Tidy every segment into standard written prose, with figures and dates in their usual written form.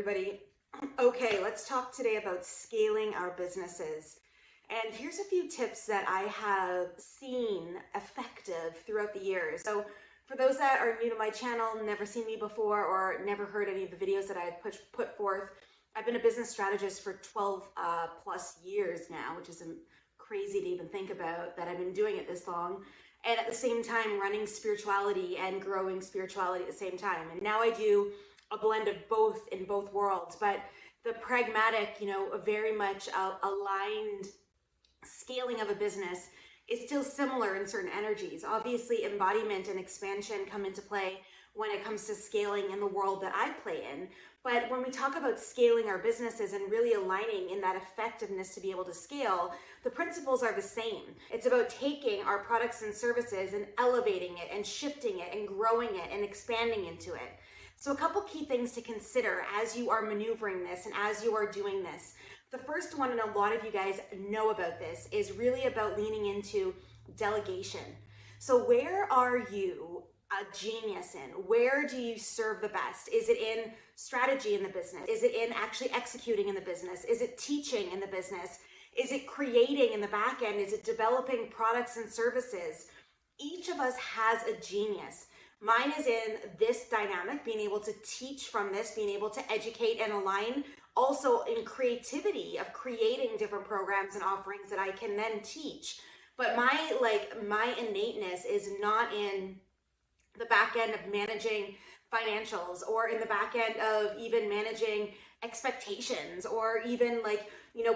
everybody. Okay, let's talk today about scaling our businesses. And here's a few tips that I have seen effective throughout the years. So for those that are new to my channel, never seen me before, or never heard any of the videos that I had put forth, I've been a business strategist for 12 plus years now, which is crazy to even think about that I've been doing it this long. And at the same time, running spirituality and growing spirituality at the same time. And now I do a blend of both in both worlds, but the pragmatic, very much aligned scaling of a business is still similar in certain energies. Obviously, embodiment and expansion come into play when it comes to scaling in the world that I play in. But when we talk about scaling our businesses and really aligning in that effectiveness to be able to scale, the principles are the same. It's about taking our products and services and elevating it and shifting it and growing it and expanding into it. So a couple key things to consider as you are maneuvering this and as you are doing this. The first one, and a lot of you guys know about this, is really about leaning into delegation. So where are you a genius in? Where do you serve the best? Is it in strategy in the business? Is it in actually executing in the business? Is it teaching in the business? Is it creating in the back end? Is it developing products and services? Each of us has a genius. Mine is in this dynamic, being able to teach from this, being able to educate and align. Also in creativity of creating different programs and offerings that I can then teach. But my innateness is not in the back end of managing financials, or in the back end of even managing expectations, or even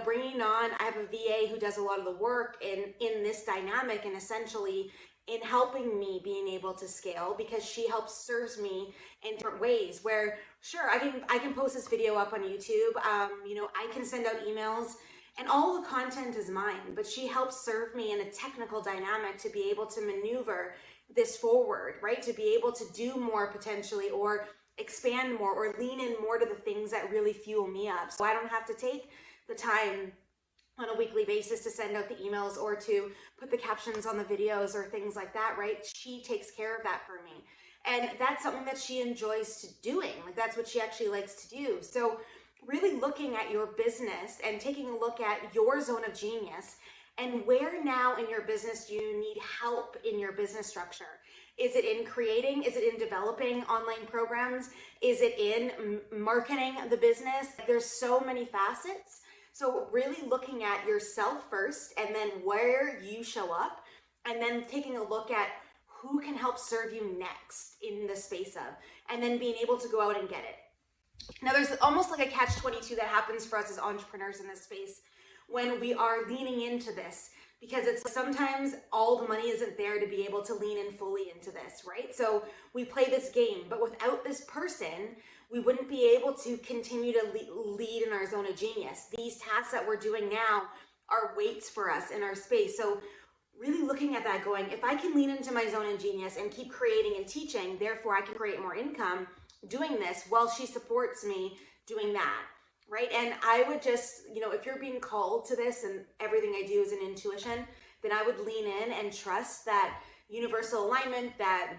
bringing on, I have a VA who does a lot of the work in this dynamic, and essentially in helping me being able to scale, because she helps serves me in different ways where, sure, I can post this video up on YouTube, I can send out emails and all the content is mine, but she helps serve me in a technical dynamic to be able to maneuver this forward, right? To be able to do more potentially, or expand more, or lean in more to the things that really fuel me up. So I don't have to take the time on a weekly basis to send out the emails or to put the captions on the videos or things like that, right? She takes care of that for me. And that's something that she enjoys doing. That's what she actually likes to do. So really looking at your business and taking a look at your zone of genius, and where now in your business do you need help in your business structure? Is it in creating? Is it in developing online programs? Is it in marketing the business? There's so many facets. So really looking at yourself first, and then where you show up, and then taking a look at who can help serve you next in the space of, and then being able to go out and get it. Now there's almost like a catch-22 that happens for us as entrepreneurs in this space when we are leaning into this, because it's sometimes all the money isn't there to be able to lean in fully into this, right? So we play this game, but without this person, we wouldn't be able to continue to lead in our zone of genius. These tasks that we're doing now are weights for us in our space. So really looking at that going, if I can lean into my zone of genius and keep creating and teaching, therefore I can create more income doing this while she supports me doing that, right? And I would just, if you're being called to this and everything I do is an intuition, then I would lean in and trust that universal alignment, that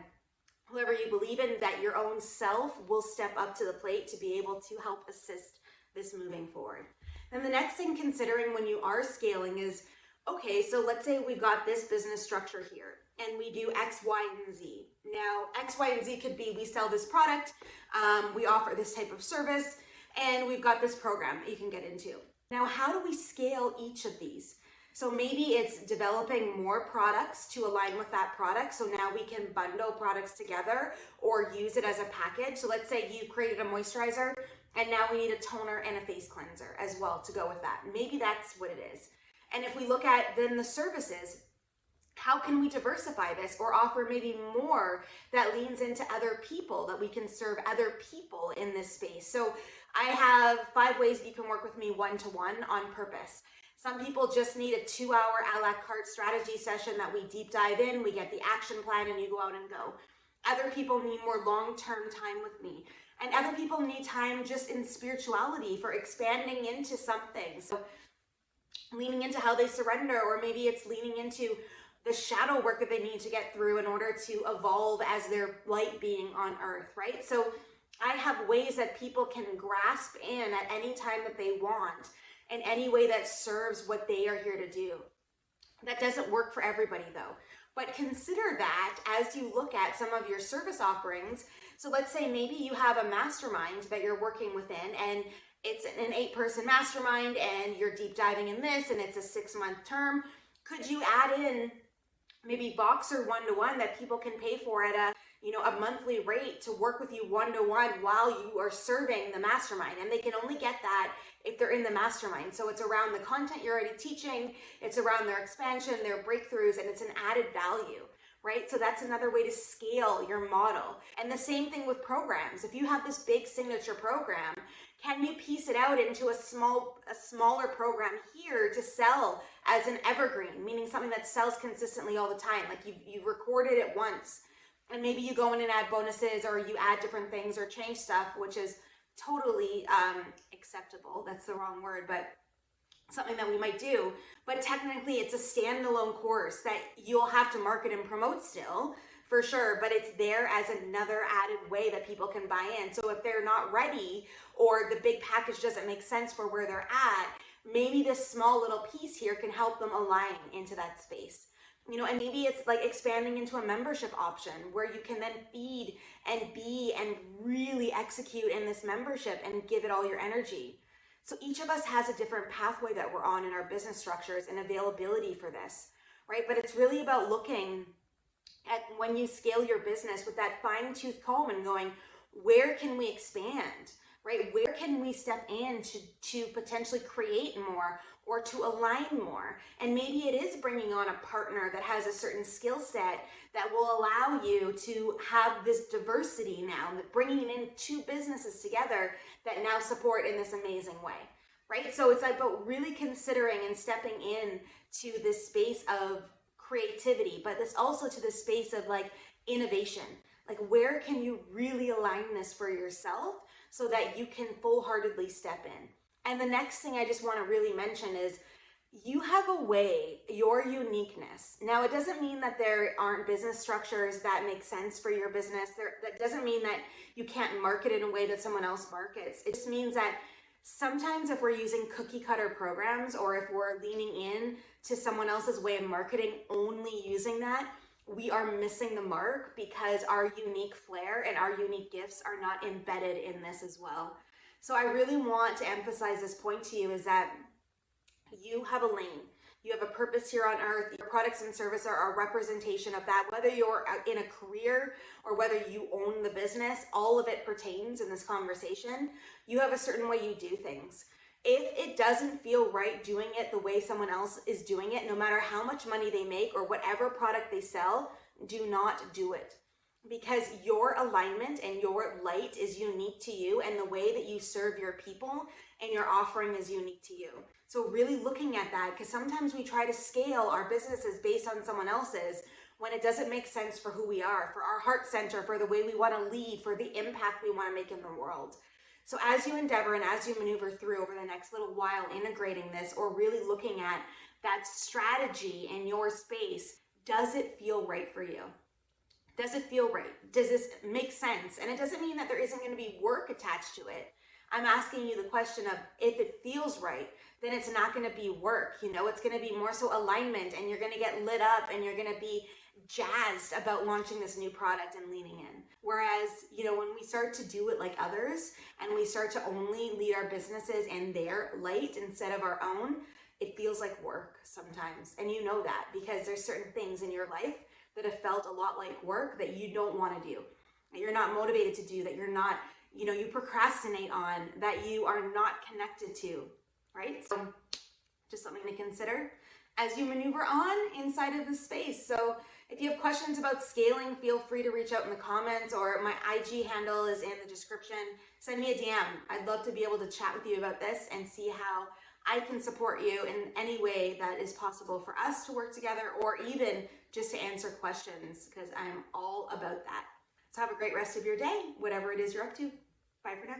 whoever you believe in, that your own self will step up to the plate to be able to help assist this moving forward. And the next thing considering when you are scaling is, okay, so let's say we've got this business structure here and we do X, Y, and Z. Now, X, Y, and Z could be we sell this product, we offer this type of service, and we've got this program that you can get into. Now, how do we scale each of these? So maybe it's developing more products to align with that product. So now we can bundle products together or use it as a package. So let's say you created a moisturizer and now we need a toner and a face cleanser as well to go with that. Maybe that's what it is. And if we look at then the services, how can we diversify this or offer maybe more that leans into other people, that we can serve other people in this space? So I have 5 ways that you can work with me one-to-one on purpose. Some people just need a 2-hour a la carte strategy session that we deep dive in, we get the action plan, and you go out and go. Other people need more long-term time with me. And other people need time just in spirituality for expanding into something. So leaning into how they surrender, or maybe it's leaning into the shadow work that they need to get through in order to evolve as their light being on earth, right? So I have ways that people can grasp in at any time that they want, in any way that serves what they are here to do. That doesn't work for everybody though. But consider that as you look at some of your service offerings. So let's say maybe you have a mastermind that you're working within, and it's an 8-person mastermind, and you're deep diving in this, and it's a 6-month term. Could you add in maybe Voxer one-to-one that people can pay for at a monthly rate to work with you one-to-one while you are serving the mastermind? And they can only get that if they're in the mastermind. So it's around the content you're already teaching, it's around their expansion, their breakthroughs, and it's an added value, right? So that's another way to scale your model. And the same thing with programs. If you have this big signature program, can you piece it out into a smaller program here to sell as an evergreen, meaning something that sells consistently all the time? Like you recorded it once, and maybe you go in and add bonuses, or you add different things or change stuff, which is totally acceptable. That's the wrong word, but something that we might do. But technically it's a standalone course that you'll have to market and promote still, for sure, but it's there as another added way that people can buy in. So if they're not ready, or the big package doesn't make sense for where they're at, maybe this small little piece here can help them align into that space. And maybe it's like expanding into a membership option where you can then feed and be and really execute in this membership and give it all your energy. So each of us has a different pathway that we're on in our business structures and availability for this, right? But it's really about looking at, when you scale your business, with that fine-tooth comb and going, where can we expand, right? Where can we step in to potentially create more or to align more? And maybe it is bringing on a partner that has a certain skill set that will allow you to have this diversity now, bringing in 2 businesses together that now support in this amazing way, right? So it's about really considering and stepping in to this space of creativity, but this also to the space of like innovation. Like, where can you really align this for yourself so that you can full-heartedly step in? And the next thing I just want to really mention is you have a way, your uniqueness. Now, it doesn't mean that there aren't business structures that make sense for your business. That doesn't mean that you can't market in a way that someone else markets. It just means that sometimes if we're using cookie cutter programs, or if we're leaning in to someone else's way of marketing, only using that, we are missing the mark, because our unique flair and our unique gifts are not embedded in this as well. So I really want to emphasize this point to you, is that you have a lane. You have a purpose here on earth. Your products and services are a representation of that. Whether you're in a career or whether you own the business, all of it pertains in this conversation. You have a certain way you do things. If it doesn't feel right doing it the way someone else is doing it, no matter how much money they make or whatever product they sell, do not do it. Because your alignment and your light is unique to you, and the way that you serve your people and your offering is unique to you. So really looking at that, because sometimes we try to scale our businesses based on someone else's when it doesn't make sense for who we are, for our heart center, for the way we want to lead, for the impact we want to make in the world. So as you endeavor and as you maneuver through over the next little while integrating this, or really looking at that strategy in your space, does it feel right for you? Does it feel right? Does this make sense? And it doesn't mean that there isn't going to be work attached to it. I'm asking you the question of, if it feels right, then it's not going to be work. It's going to be more so alignment, and you're going to get lit up, and you're going to be jazzed about launching this new product and leaning in. Whereas, when we start to do it like others, and we start to only lead our businesses in their light instead of our own, it feels like work sometimes. And you know that, because there's certain things in your life that have felt a lot like work that you don't want to do, that you're not motivated to do, that you're not, you procrastinate on, that you are not connected to, right? So just something to consider as you maneuver on inside of this space. So if you have questions about scaling, feel free to reach out in the comments, or my IG handle is in the description. Send me a DM. I'd love to be able to chat with you about this and see how I can support you in any way that is possible for us to work together, or even just to answer questions, because I'm all about that. So have a great rest of your day, whatever it is you're up to. Bye for now.